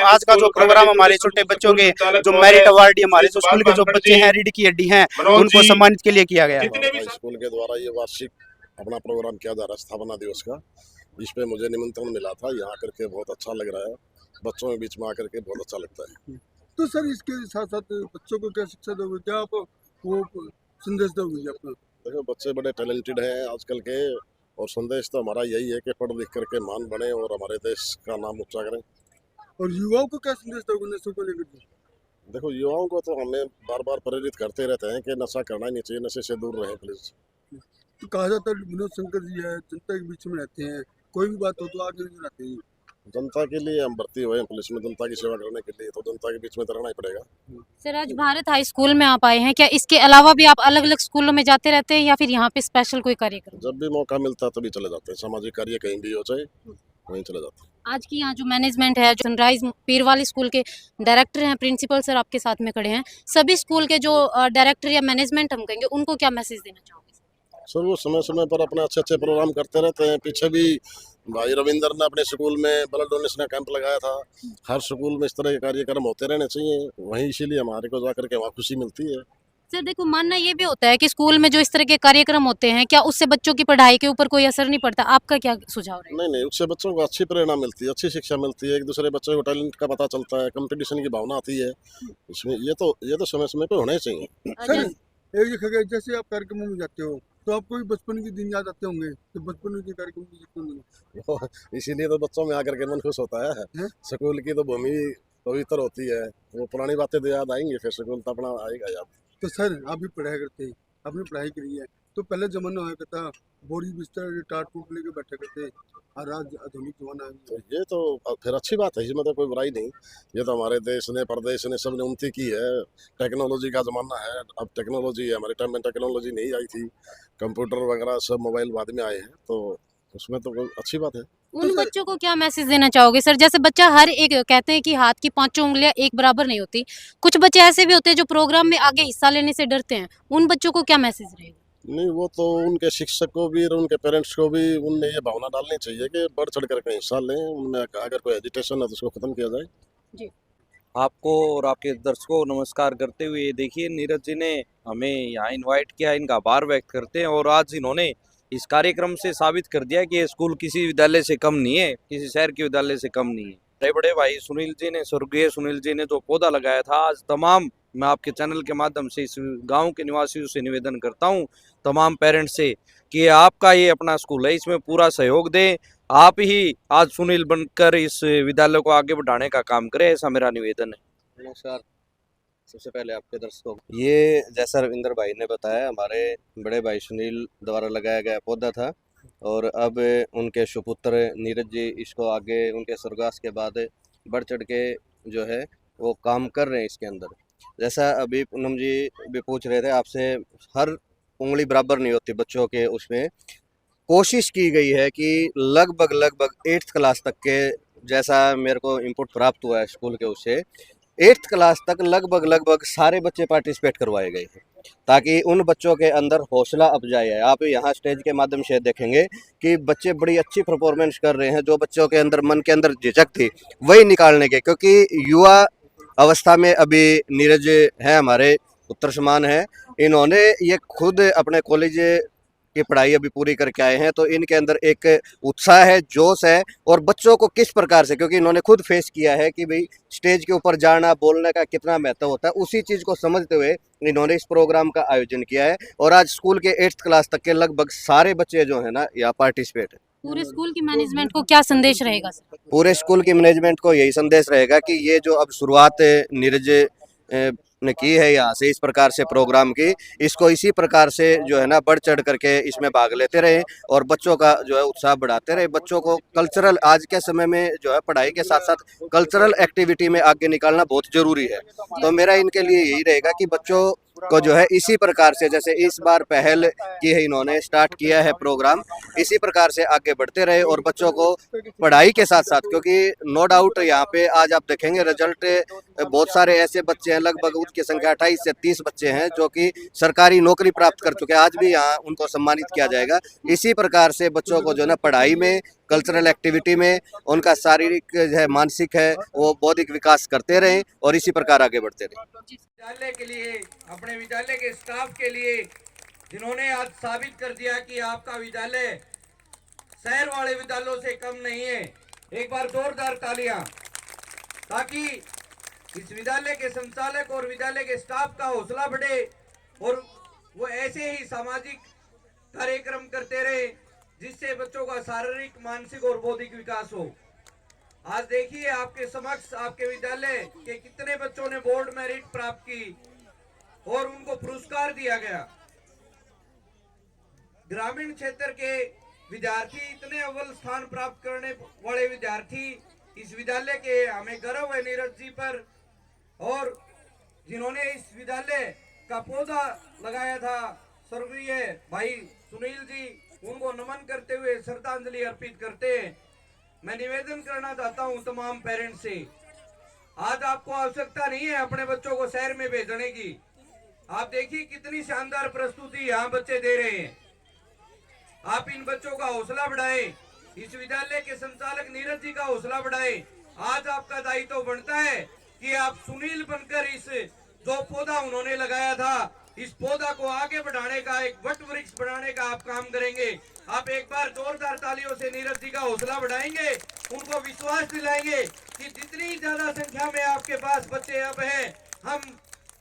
आज का जो प्रोग्राम हमारे छोटे बच्चों के जो मेरिट अवार्ड हमारे जो स्कूल के जो बच्चे हैं रीढ़ की हड्डी हैं उनको सम्मानित के लिए किया गया है। स्कूल के द्वारा ये वार्षिक अपना प्रोग्राम किया जा रहा है स्थापना दिवस का। इस पे मुझे निमंत्रण मिला था, यहाँ करके बहुत अच्छा लग रहा है, बच्चों के बीच में आकर के बहुत अच्छा लगता है। तो सर इसके साथ साथ बच्चों को क्या शिक्षा दोगे, क्या आप वो संदेश दोगे अपना? देखो बच्चे बड़े टैलेंटेड हैं आजकल के, और संदेश तो हमारा यही है कि पढ़ लिख करके मान बने और हमारे देश का नाम ऊंचा करें। और युवाओं को क्या संदेश दोगे नशे को लेकर? देखो युवाओं को तो हमें बार बार प्रेरित करते रहते हैं कि नशा करना ही नहीं चाहिए, नशे से दूर रहें प्लीज। तो कहा जाता है विनोद शंकर जी है, जनता के बीच में रहते हैं, कोई भी बात हो तो आगे नहीं रहते हैं। जनता के लिए हम भर्ती हुए हैं पुलिस में, जनता की सेवा करने के लिए, तो जनता के बीच में तो रहना ही पड़ेगा। सर आज भारत हाई स्कूल में आप आए हैं, क्या इसके अलावा भी आप अलग अलग स्कूलों में जाते रहते हैं या फिर यहाँ पे स्पेशल कोई कार्यक्रम? जब भी मौका मिलता है तभी चले जाते हैं, सामाजिक कार्य कहीं भी हो चाहे वहीं चले जाते हैं। आज की यहाँ जो मैनेजमेंट है, जो सनराइज पीरवाली स्कूल के डायरेक्टर हैं, प्रिंसिपल सर आपके साथ में खड़े हैं, सभी स्कूल के जो डायरेक्टर या मैनेजमेंट हम कहेंगे उनको क्या मैसेज देना चाहोगे? सर वो समय समय पर अपने अच्छे अच्छे प्रोग्राम करते रहते हैं। पीछे भी भाई रविंदर ने अपने स्कूल में ब्लड डोनेशन का कैंप लगाया था। हर स्कूल में इस तरह के कार्यक्रम होते रहने चाहिए, वहीं इसीलिए हमारे को जाकर के वहाँ खुशी मिलती है। सर देखो, मानना ये भी होता है कि स्कूल में जो इस तरह के कार्यक्रम होते हैं, क्या उससे बच्चों की पढ़ाई के ऊपर कोई असर नहीं पड़ता? आपका क्या सुझाव है? नहीं नहीं, उससे बच्चों को अच्छी प्रेरणा मिलती है, अच्छी शिक्षा मिलती है, एक दूसरे बच्चों को टैलेंट का पता चलता है, कंपटीशन की भावना आती है इसमें। ये तो समय समय पे होना ही चाहिए। सर एक देखा गया जैसे आप कार्यक्रमों में जाते हो तो आपको भी बचपन के दिन याद आते होंगे, तो बचपन के कार्यक्रम की जिक्र इसीलिए तो बच्चों में आकर के मन खुश होता है। स्कूल की तो भूमि पवित्र होती है, वो पुरानी बातें तो याद आएंगी, फिर स्कूल तो अपना आएगा याद। तो सर आप भी पढ़ाई करते हैं, आपने पढ़ाई करी है, तो पहले जमाना हुआ करता बोरी बिस्तर टाट टूट लेके बैठा करते, और आज आधुनिक जमाना है। तो ये तो फिर अच्छी बात है, इसमें तो कोई बुराई नहीं। ये तो हमारे देश ने प्रदेश ने सबने उन्नति की है, टेक्नोलॉजी का ज़माना है, अब टेक्नोलॉजी है। हमारे टाइम में टेक्नोलॉजी नहीं आई थी, कंप्यूटर वगैरह सब मोबाइल बाद में आए हैं, तो उसमें तो कोई अच्छी बात है। उन बच्चों को क्या मैसेज देना चाहोगे सर? जैसे बच्चा हर एक, कहते हैं कि हाथ की पांचों उंगलियां एक बराबर नहीं होती, कुछ बच्चे ऐसे भी होते हैं जो प्रोग्राम में आगे हिस्सा लेने से डरते हैं, उन बच्चों को क्या मैसेज रहेगा? नहीं, वो तो उनके शिक्षक को भी और उनके पेरेंट्स को भी उनमें ये भावना डालनी चाहिए कि बढ़ चढ़ कर हिस्सा लें, उनमें अगर कोई एजिटेशन है तो उसको खत्म किया जाए। जी आपको और आपके दर्शकों को नमस्कार करते हुए, देखिए नीरज जी ने हमें यहाँ इनवाइट किया, इनका आभार व्यक्त करते हैं। और आज इन्होंने इस कार्यक्रम से साबित कर दिया कि ये स्कूल किसी विद्यालय से कम नहीं है, किसी शहर के विद्यालय से कम नहीं है। बड़े बड़े भाई सुनील जी ने, स्वर्गीय सुनील जी ने जो पौधा लगाया था, आज तमाम, मैं आपके चैनल के माध्यम से इस गांव के निवासियों से निवेदन करता हूं, तमाम पेरेंट्स से, कि आपका ये अपना स्कूल है, इसमें पूरा सहयोग दें। आप ही आज सुनील बनकर इस विद्यालय को आगे बढ़ाने का काम करें, ऐसा मेरा निवेदन है। नमस्कार। सबसे पहले आपके दर्शकों, ये जैसा रविंदर भाई ने बताया, हमारे बड़े भाई सुनील द्वारा लगाया गया पौधा था, और अब उनके सुपुत्र नीरज जी इसको आगे उनके स्वर्गवास के बाद बढ़ चढ़ के जो है वो काम कर रहे हैं इसके अंदर। जैसा अभी पूनम जी भी पूछ रहे थे आपसे, हर उंगली बराबर नहीं होती बच्चों के, उसमें कोशिश की गई है कि लगभग 8th क्लास तक के, जैसा मेरे को इनपुट प्राप्त हुआ है स्कूल के, उससे 8th क्लास तक लगभग सारे बच्चे पार्टिसिपेट करवाए गए हैं, ताकि उन बच्चों के अंदर हौसला अफजाई है। आप यहाँ स्टेज के माध्यम से देखेंगे कि बच्चे बड़ी अच्छी परफॉर्मेंस कर रहे हैं, जो बच्चों के अंदर मन के अंदर झिझक थी वही निकालने के, क्योंकि युवा अवस्था में अभी नीरज है, हमारे पुत्र समान है। इन्होंने ये खुद अपने कॉलेज की पढ़ाई अभी पूरी करके आए हैं, तो इनके अंदर एक उत्साह है, जोश है, और बच्चों को किस प्रकार से, क्योंकि इन्होंने खुद फेस किया है कि भाई स्टेज के ऊपर जाना, बोलने का कितना महत्व होता है, उसी चीज़ को समझते हुए इन्होंने इस प्रोग्राम का आयोजन किया है। और आज स्कूल के 8th क्लास तक के लगभग सारे बच्चे जो है ना यहाँ पार्टिसिपेट है। पूरे स्कूल की मैनेजमेंट को क्या संदेश रहेगा सर? पूरे स्कूल की मैनेजमेंट को यही संदेश रहेगा कि ये जो अब शुरुआत नीरज ने की है यहाँ से, इस प्रकार से प्रोग्राम की, इसको इसी प्रकार से जो है ना बढ़ चढ़ करके इसमें भाग लेते रहे, और बच्चों का जो है उत्साह बढ़ाते रहे। बच्चों को कल्चरल, आज के समय में जो है पढ़ाई के साथ साथ कल्चरल एक्टिविटी में आगे निकालना बहुत जरूरी है। तो मेरा इनके लिए यही रहेगा कि बच्चों को जो है इसी प्रकार से, जैसे इस बार पहल की है, इन्होंने स्टार्ट किया है प्रोग्राम, इसी प्रकार से आगे बढ़ते रहे, और बच्चों को पढ़ाई के साथ साथ, क्योंकि नो डाउट यहाँ पे आज आप देखेंगे रिजल्ट, बहुत सारे ऐसे बच्चे हैं, लगभग उनकी संख्या 28 से 30 बच्चे हैं जो कि सरकारी नौकरी प्राप्त कर चुके हैं। आज भी यहाँ उनको सम्मानित किया जाएगा। इसी प्रकार से बच्चों को जो है ना पढ़ाई में कल्चरल एक्टिविटी में उनका शारीरिक जो है मानसिक है वो बौद्धिक विकास करते रहें और इसी प्रकार आगे बढ़ते रहें। विद्यालय के लिए, अपने विद्यालय के स्टाफ के लिए, जिन्होंने आज साबित कर दिया कि आपका विद्यालय शहर वाले विद्यालयों से कम नहीं है। एक बार जोरदार तालियां, ताकि इस विद्यालय के संचालक और विद्यालय के स्टाफ का हौसला बढ़े और वो ऐसे ही सामाजिक कार्यक्रम करते रहे जिससे बच्चों का शारीरिक, मानसिक और बौद्धिक विकास हो। आज देखिए आपके समक्ष आपके विद्यालय के कितने बच्चों ने बोर्ड मेरिट प्राप्त की और उनको पुरस्कार दिया गया। ग्रामीण क्षेत्र के विद्यार्थी, इतने अव्वल स्थान प्राप्त करने वाले विद्यार्थी इस विद्यालय के, हमें गर्व है नीरज जी पर। और जिन्होंने इस विद्यालय का पौधा लगाया था स्वर्गीय भाई सुनील जी, उनको नमन करते हुए श्रद्धांजलि अर्पित करते हैं। मैं निवेदन करना चाहता हूं तमाम पेरेंट्स से, आज आपको आवश्यकता नहीं है अपने बच्चों को शहर में भेजने की। आप देखिए कितनी शानदार प्रस्तुति यहाँ बच्चे दे रहे हैं। आप इन बच्चों का हौसला बढ़ाएं, इस विद्यालय के संचालक नीरज जी का हौसला बढ़ाएं। आज आपका दायित्व बनता है कि आप सुनील बनकर इस जो पौधा उन्होंने लगाया था, इस पौधा को आगे बढ़ाने का, एक वट वृक्ष बढ़ाने का आप काम करेंगे। आप एक बार जोरदार तालियों से नीरज जी का हौसला बढ़ाएंगे, उनको विश्वास दिलाएंगे कि जितनी ज्यादा संख्या में आपके पास बच्चे अब हैं, हम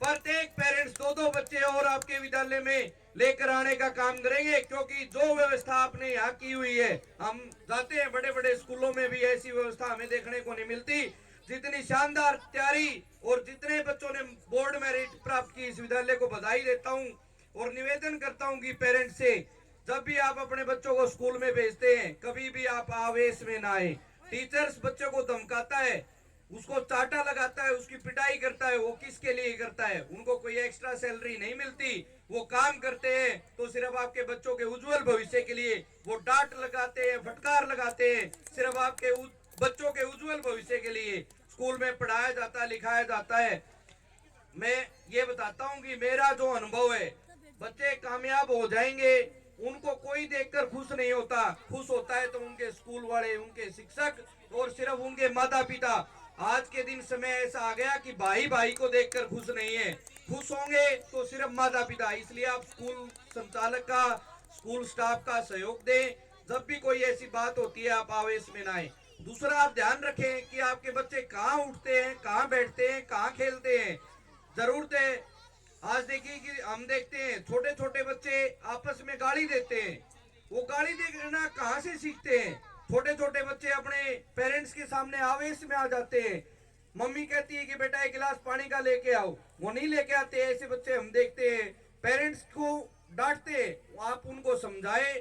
प्रत्येक पेरेंट्स 2-2 बच्चे और आपके विद्यालय में लेकर आने का काम करेंगे। क्योंकि जो व्यवस्था आपने यहाँ की हुई है, हम जाते हैं बड़े बड़े स्कूलों में भी ऐसी व्यवस्था हमें देखने को नहीं मिलती। जितनी शानदार तैयारी और जितने बच्चों ने बोर्ड मेरिट प्राप्त की, इस विद्यालय को बधाई देता हूँ और निवेदन करता हूँ कि पेरेंट्स से, जब भी आप अपने बच्चों को स्कूल में भेजते हैं, कभी भी आप आवेश में ना आए। टीचर्स बच्चों को धमकाता है, उसको चाटा लगाता है, उसकी पिटाई करता है, वो किसके लिए करता है? उनको कोई एक्स्ट्रा सैलरी नहीं मिलती। वो काम करते हैं तो सिर्फ आपके बच्चों के उज्जवल भविष्य के लिए। वो डांट लगाते हैं, फटकार लगाते हैं, सिर्फ आपके बच्चों के उज्जवल भविष्य के लिए स्कूल में पढ़ाया जाता है, लिखाया जाता है। मैं ये बताता हूँ कि मेरा जो अनुभव है, बच्चे कामयाब हो जाएंगे, उनको कोई देखकर खुश नहीं होता। खुश होता है तो उनके स्कूल वाले, उनके शिक्षक और सिर्फ उनके माता पिता। आज के दिन समय ऐसा आ गया कि भाई भाई को देखकर खुश नहीं है, खुश होंगे तो सिर्फ माता पिता। इसलिए आप स्कूल संचालक का, स्कूल स्टाफ का सहयोग दें। जब भी कोई ऐसी बात होती है आप आवेश में ना आए। दूसरा, आप ध्यान रखें कि आपके बच्चे कहाँ उठते हैं, कहाँ बैठते हैं, कहाँ खेलते हैं। जरूरत है, आज देखिए कि हम देखते हैं छोटे छोटे बच्चे आपस में गाली देते हैं। वो गाली देना कहाँ से सीखते हैं? छोटे छोटे बच्चे अपने पेरेंट्स के सामने आवेश में आ जाते हैं। मम्मी कहती है कि बेटा एक गिलास पानी का लेके आओ, वो नहीं लेके आते। ऐसे बच्चे हम देखते हैं, पेरेंट्स को डांटते। आप उनको समझाए।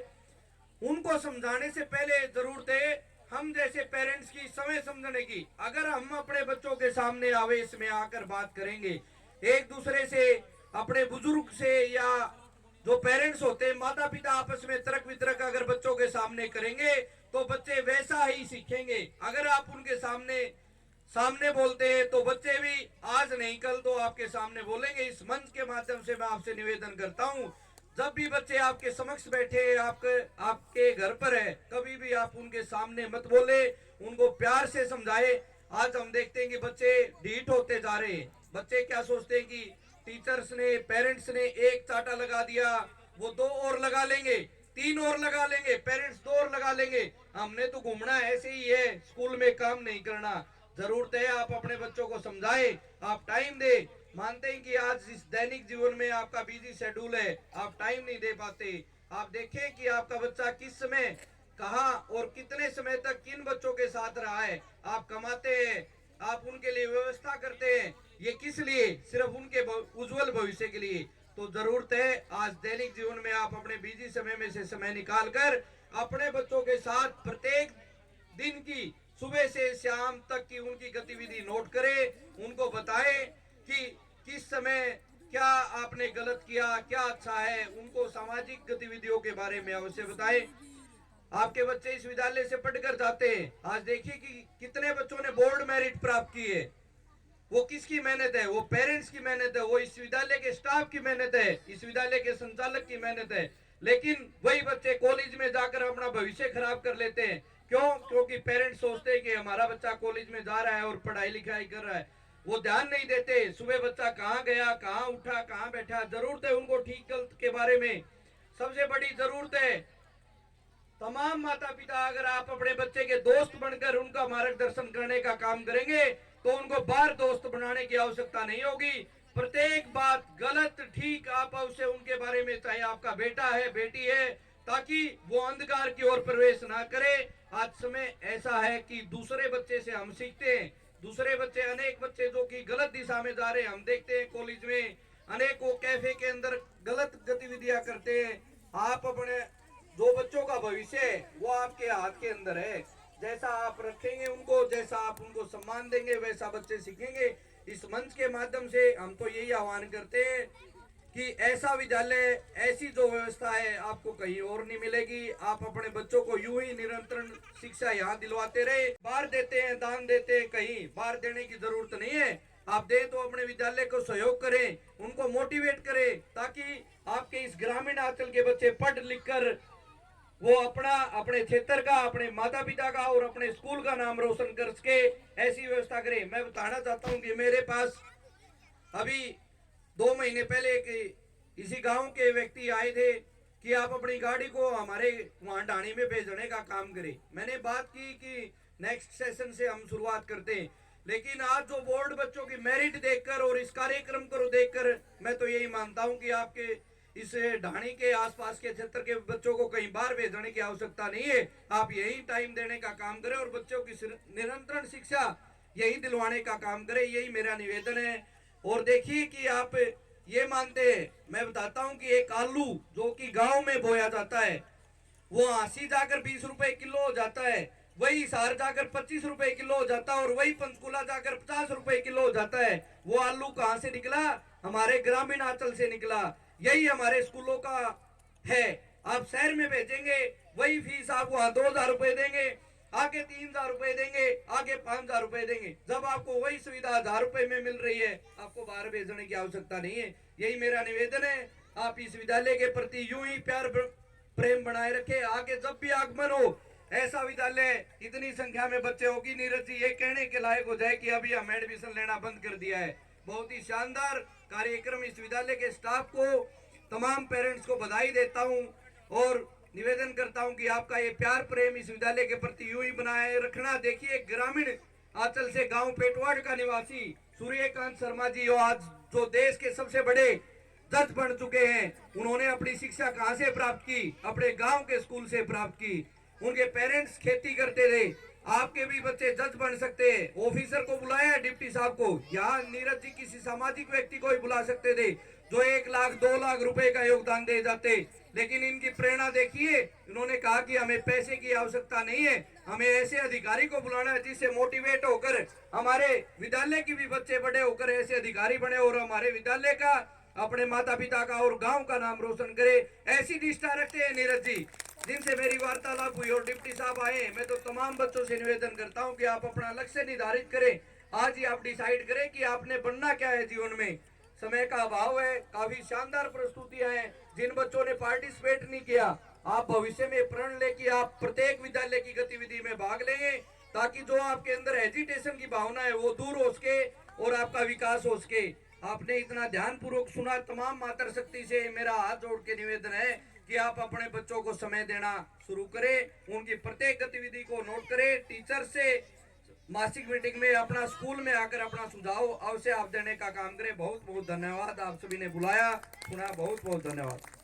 उनको समझाने से पहले जरूरत है हम जैसे पेरेंट्स की समय समझने की। अगर हम अपने बच्चों के सामने आवेश में आकर बात करेंगे, एक दूसरे से, अपने बुजुर्ग से, या जो पेरेंट्स होते हैं, माता पिता आपस में तर्क वितर्क अगर बच्चों के सामने करेंगे तो बच्चे वैसा ही सीखेंगे। अगर आप उनके सामने बोलते हैं तो बच्चे भी आज नहीं कल तो आपके सामने बोलेंगे। इस मंच के माध्यम से मैं आपसे निवेदन करता हूं, जब भी बच्चे आपके समक्ष बैठे, आपके घर पर है, कभी भी आप उनके सामने मत बोले, उनको प्यार से समझाए। आज हम देखते हैं कि बच्चे ढीठ होते जा रहे हैं। बच्चे क्या सोचते हैं कि टीचर्स ने, पेरेंट्स ने एक चाटा लगा दिया, वो 2 और लगा लेंगे, 3 और लगा लेंगे, पेरेंट्स 2 और लगा लेंगे, हमने तो घूमना ऐसे ही है, स्कूल में काम नहीं करना। जरूरत है आप अपने बच्चों को समझाएं, आप टाइम दे। मानते हैं कि आज इस दैनिक जीवन में आपका बिजी शेड्यूल है, आप टाइम नहीं दे पाते। आप देखें कि आपका बच्चा किस समय, कहां और कितने समय तक किन बच्चों के साथ रहा है। आप कमाते हैं, आप उनके लिए व्यवस्था करते हैं, ये किस लिए? सिर्फ उनके उज्जवल भविष्य के लिए। तो जरूरत है आज दैनिक जीवन में आप अपने बिजी समय में से समय निकालकर अपने बच्चों के साथ प्रत्येक दिन की सुबह से शाम तक की उनकी गतिविधि नोट करें। उनको बताएं कि किस समय क्या आपने गलत किया, क्या अच्छा है। उनको सामाजिक गतिविधियों के बारे में अवश्य बताएं। आपके बच्चे इस विद्यालय से पढ़कर जाते हैं। आज देखिए कि कितने बच्चों ने बोर्ड मेरिट प्राप्त की है। वो किसकी मेहनत है? वो पेरेंट्स की मेहनत है, वो इस विद्यालय के स्टाफ की मेहनत है, इस विद्यालय के संचालक की मेहनत है। लेकिन वही बच्चे कॉलेज में जाकर अपना भविष्य खराब कर लेते हैं। क्यों? क्योंकि पेरेंट्स सोचते हैं कि हमारा बच्चा कॉलेज में जा रहा है और पढ़ाई लिखाई कर रहा है, वो ध्यान नहीं देते सुबह बच्चा कहाँ गया, कहाँ उठा, कहाँ बैठा। जरूरत है उनको ठीक गलत के बारे में। सबसे बड़ी जरूरत है तमाम माता पिता, अगर आप अपने बच्चे के दोस्त बनकर उनका मार्गदर्शन करने का काम करेंगे तो उनको बाहर दोस्त बनाने की आवश्यकता नहीं होगी। प्रत्येक बात गलत ठीक आप उससे उनके बारे में, चाहे आपका बेटा है बेटी है, ताकि वो अंधकार की ओर प्रवेश ना करे। आज समय ऐसा है कि दूसरे बच्चे से हम सीखते हैं। दूसरे बच्चे, अनेक बच्चे जो कि गलत दिशा में जा रहे हैं, हम देखते हैं कॉलेज में अनेक वो कैफे के अंदर गलत गतिविधियां करते हैं। आप अपने जो बच्चों का भविष्य है वो आपके हाथ के अंदर है। जैसा आप रखेंगे उनको, जैसा आप उनको सम्मान देंगे, वैसा बच्चे सीखेंगे। इस मंच के माध्यम से हम तो यही आह्वान करते हैं कि ऐसा विद्यालय, ऐसी जो व्यवस्था है आपको कहीं और नहीं मिलेगी। आप अपने बच्चों को यूं ही निरंतर शिक्षा यहाँ दिलवाते रहे। बाहर देते हैं, दान देते हैं, कहीं बाहर देने की जरूरत नहीं है। आप दे तो अपने विद्यालय को सहयोग करें, उनको मोटिवेट करें, ताकि आपके इस ग्रामीण अंचल के बच्चे पढ़ लिख कर वो अपने क्षेत्र का, अपने माता पिता का और अपने स्कूल का नाम रोशन कर सके। ऐसी व्यवस्था करें। मैं बताना चाहता हूं कि मेरे पास अभी 2 महीने पहले इसी गांव के व्यक्ति आए थे कि आप अपनी गाड़ी को हमारे वहां ढाणी में भेजने का काम करें। मैंने बात की कि नेक्स्ट सेशन से हम शुरुआत करते हैं, लेकिन आज जो बोर्ड बच्चों की मेरिट देखकर और इस कार्यक्रम को देखकर मैं तो यही मानता हूं कि आपके इस ढाणी के आसपास के क्षेत्र के बच्चों को कहीं बाहर भेजने की आवश्यकता नहीं है। आप यही टाइम देने का काम करें और बच्चों की निरंतर शिक्षा यही दिलवाने का काम करें। यही मेरा निवेदन है। और देखिए कि आप ये मानते हैं, मैं बताता हूं कि एक आलू जो कि गांव में बोया जाता है वो हांसी जाकर 20 रुपए किलो हो जाता है, वही हिसार जाकर 25 रुपए किलो हो जाता है और वही पंचकुला जाकर 50 रुपए किलो हो जाता है। वो आलू कहां से निकला? हमारे ग्रामीण अंचल से निकला। यही हमारे स्कूलों का है। आप शहर में भेजेंगे, वही फीस आप वहां 2000 रुपए देंगे, आगे 3000 रुपए देंगे, आगे 5000 रुपए देंगे। जब आपको वही सुविधा 1000 रुपए में मिल रही है, आपको बाहर भेजने की आवश्यकता नहीं है। यही मेरा निवेदन है। आप इस विद्यालय के प्रति यूं ही प्यार प्रेम बनाए रखे। आगे जब भी आगमन हो, ऐसा विद्यालय इतनी संख्या में बच्चे होगी, नीरज जी ये कहने के लायक हो जाए कि अभी हम एडमिशन लेना बंद कर दिया है। बहुत ही शानदार कार्यक्रम। इस विद्यालय के स्टाफ को, तमाम पेरेंट्स को बधाई देता हूं और निवेदन करता हूं कि आपका ये प्यार प्रेम इस विद्यालय के प्रति यूं ही बनाए रखना। देखिए, ग्रामीण आंचल से गांव पेटवाड़ का निवासी सूर्यकांत शर्मा जी आज जो देश के सबसे बड़े जज बन चुके हैं, उन्होंने अपनी शिक्षा कहां से प्राप्त की? अपने गांव के स्कूल से प्राप्त की। उनके पेरेंट्स खेती करते थे। आपके भी बच्चे जज बन सकते हैं। ऑफिसर को बुलाया, डिप्टी साहब को। यहाँ नीरज जी किसी सामाजिक व्यक्ति को ही बुला सकते थे जो 1 लाख 2 लाख रुपए का योगदान दे जाते, लेकिन इनकी प्रेरणा देखिए। इन्होंने कहा कि हमें पैसे की आवश्यकता नहीं है, हमें ऐसे अधिकारी को बुलाना है जिससे मोटिवेट होकर हमारे विद्यालय के भी बच्चे बड़े होकर ऐसे अधिकारी बने और हमारे विद्यालय का, अपने माता पिता का और गांव का नाम रोशन करे। ऐसी निष्ठा रखते हैं नीरज जी, जिनसे मेरी वार्तालाप हुई और डिप्टी साहब आए। मैं तो तमाम बच्चों से निवेदन करता हूं कि आप अपना लक्ष्य निर्धारित करें। आज ही आप डिसाइड करें कि आपने बनना क्या है जीवन में। समय का अभाव है। काफी शानदार प्रस्तुतियां हैं। जिन बच्चों ने पार्टिसिपेट नहीं किया, आप भविष्य में प्रण लेके आप प्रत्येक विद्यालय की गतिविधि में भाग लेंगे, ताकि जो आपके अंदर हेजिटेशन की भावना है वो दूर हो सके और आपका विकास हो सके। आपने इतना ध्यान पूर्वक सुना। तमाम मातृशक्ति से मेरा हाथ जोड़ के निवेदन है कि आप अपने बच्चों को समय देना शुरू करें, उनकी प्रत्येक गतिविधि को नोट करें। टीचर से मासिक मीटिंग में, अपना स्कूल में आकर अपना सुझाव अवश्य आप देने का काम करें। बहुत बहुत धन्यवाद। आप सभी ने बुलाया, सुना, बहुत बहुत धन्यवाद।